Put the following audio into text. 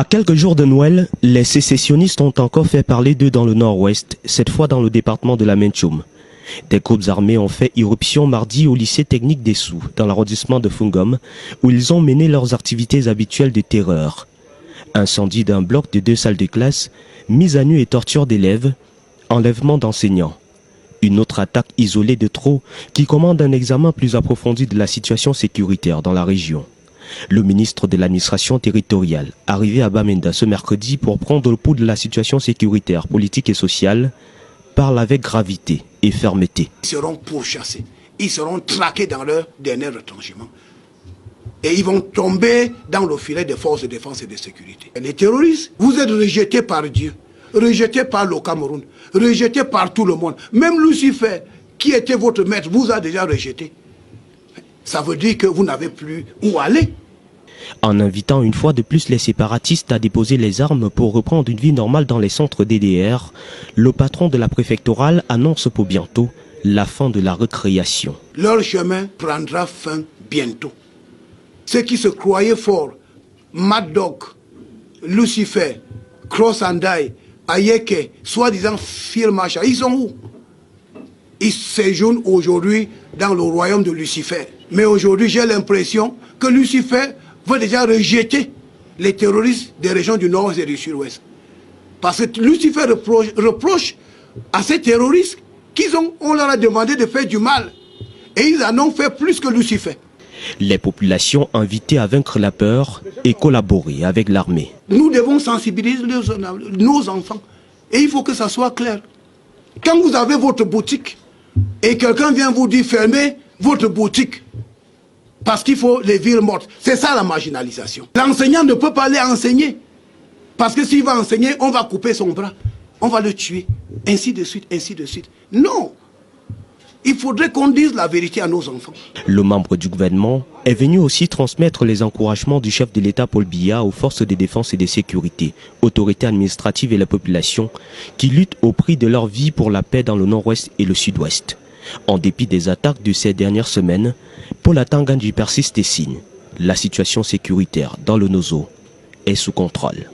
À quelques jours de Noël, les sécessionnistes ont encore fait parler d'eux dans le nord-ouest, cette fois dans le département de la Mentchoum. Des groupes armés ont fait irruption mardi au lycée technique des Sous, dans l'arrondissement de Fungom, où ils ont mené leurs activités habituelles de terreur. Incendie d'un bloc de 2 salles de classe, mise à nu et torture d'élèves, enlèvement d'enseignants. Une autre attaque isolée de trop qui commande un examen plus approfondi de la situation sécuritaire dans la région. Le ministre de l'administration territoriale, arrivé à Bamenda ce mercredi pour prendre le pouls de la situation sécuritaire, politique et sociale, parle avec gravité et fermeté. Ils seront pourchassés, ils seront traqués dans leur dernier retranchement. Et ils vont tomber dans le filet des forces de défense et de sécurité. Et les terroristes, vous êtes rejetés par Dieu, rejetés par le Cameroun, rejetés par tout le monde. Même Lucifer, qui était votre maître, vous a déjà rejeté. Ça veut dire que vous n'avez plus où aller. En invitant une fois de plus les séparatistes à déposer les armes pour reprendre une vie normale dans les centres DDR, le patron de la préfectorale annonce pour bientôt la fin de la récréation. Leur chemin prendra fin bientôt. Ceux qui se croyaient forts, Mad Dog, Lucifer, Cross and Die, Ayeke, soi-disant Firmacha, ils sont où? Ils séjournent aujourd'hui dans le royaume de Lucifer. Mais aujourd'hui, j'ai l'impression que Lucifer veut déjà rejeter les terroristes des régions du nord et du sud-ouest. Parce que Lucifer reproche à ces terroristes qu'on leur a demandé de faire du mal. Et ils en ont fait plus que Lucifer. Les populations invitées à vaincre la peur et collaborer avec l'armée. Nous devons sensibiliser nos enfants. Et il faut que ça soit clair. Quand vous avez votre boutique et quelqu'un vient vous dire fermez votre boutique, parce qu'il faut les villes mortes. C'est ça la marginalisation. L'enseignant ne peut pas aller enseigner. Parce que s'il va enseigner, on va couper son bras. On va le tuer. Ainsi de suite, ainsi de suite. Non. Il faudrait qu'on dise la vérité à nos enfants. Le membre du gouvernement est venu aussi transmettre les encouragements du chef de l'État Paul Biya aux forces de défense et de sécurité, autorités administratives et la population qui luttent au prix de leur vie pour la paix dans le nord-ouest et le sud-ouest. En dépit des attaques de ces dernières semaines, Paul Atangandji persiste et signe. La situation sécuritaire dans le Nozo est sous contrôle.